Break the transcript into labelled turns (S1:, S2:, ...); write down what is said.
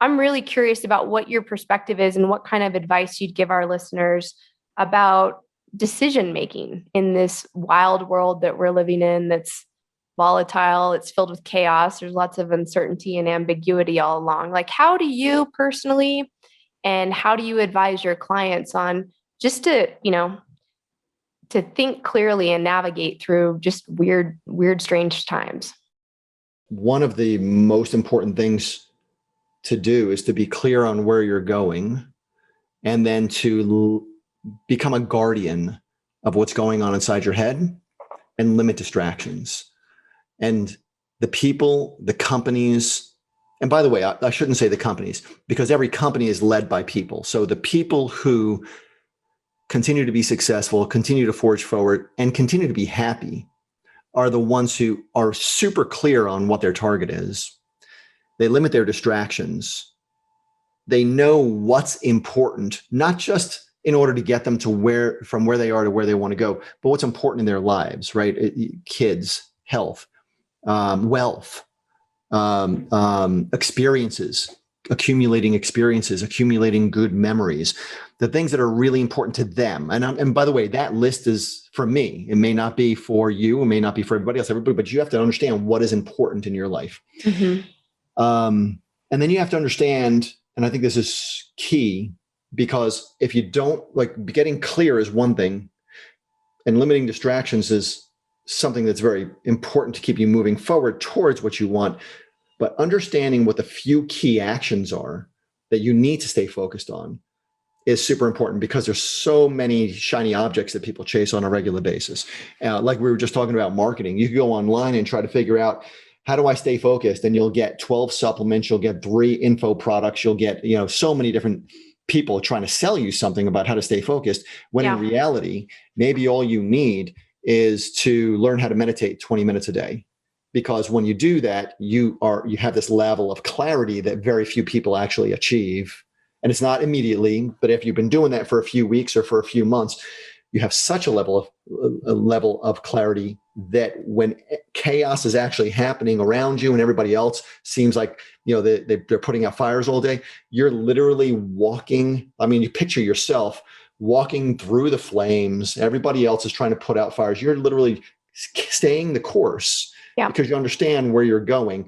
S1: I'm really curious about what your perspective is and what kind of advice you'd give our listeners about decision making in this wild world that we're living in that's volatile, it's filled with chaos, there's lots of uncertainty and ambiguity all along. Like, how do you personally and how do you advise your clients on just to, to think clearly and navigate through just weird, strange times?
S2: One of the most important things to do is to be clear on where you're going, and then to become a guardian of what's going on inside your head and limit distractions. And the people, the companies, and by the way, I shouldn't say the companies, because every company is led by people. So the people who continue to be successful, continue to forge forward, and continue to be happy are the ones who are super clear on what their target is. They limit their distractions. They know what's important, not just in order to get them to from where they are to where they want to go, but what's important in their lives, right? Kids, health, wealth, experiences, accumulating good memories, the things that are really important to them. And by the way, that list is for me. It may not be for you. It may not be for everybody else, but you have to understand what is important in your life.
S1: Mm-hmm.
S2: And then you have to understand, and I think this is key, because if you don't, like, getting clear is one thing, and limiting distractions is something that's very important to keep you moving forward towards what you want. But understanding what the few key actions are that you need to stay focused on is super important, because there's so many shiny objects that people chase on a regular basis. Like we were just talking about marketing, you can go online and try to figure out, how do I stay focused? And you'll get 12 supplements, you'll get 3 info products, you'll get, so many different people trying to sell you something about how to stay focused, when in reality, maybe all you need is to learn how to meditate 20 minutes a day. Because when you do that, you have this level of clarity that very few people actually achieve. And it's not immediately, but if you've been doing that for a few weeks or for a few months, you have such a level of clarity that when chaos is actually happening around you and everybody else seems like, they're putting out fires all day, you're literally walking. I mean, you picture yourself walking through the flames. Everybody else is trying to put out fires. You're literally staying the course, because you understand where you're going.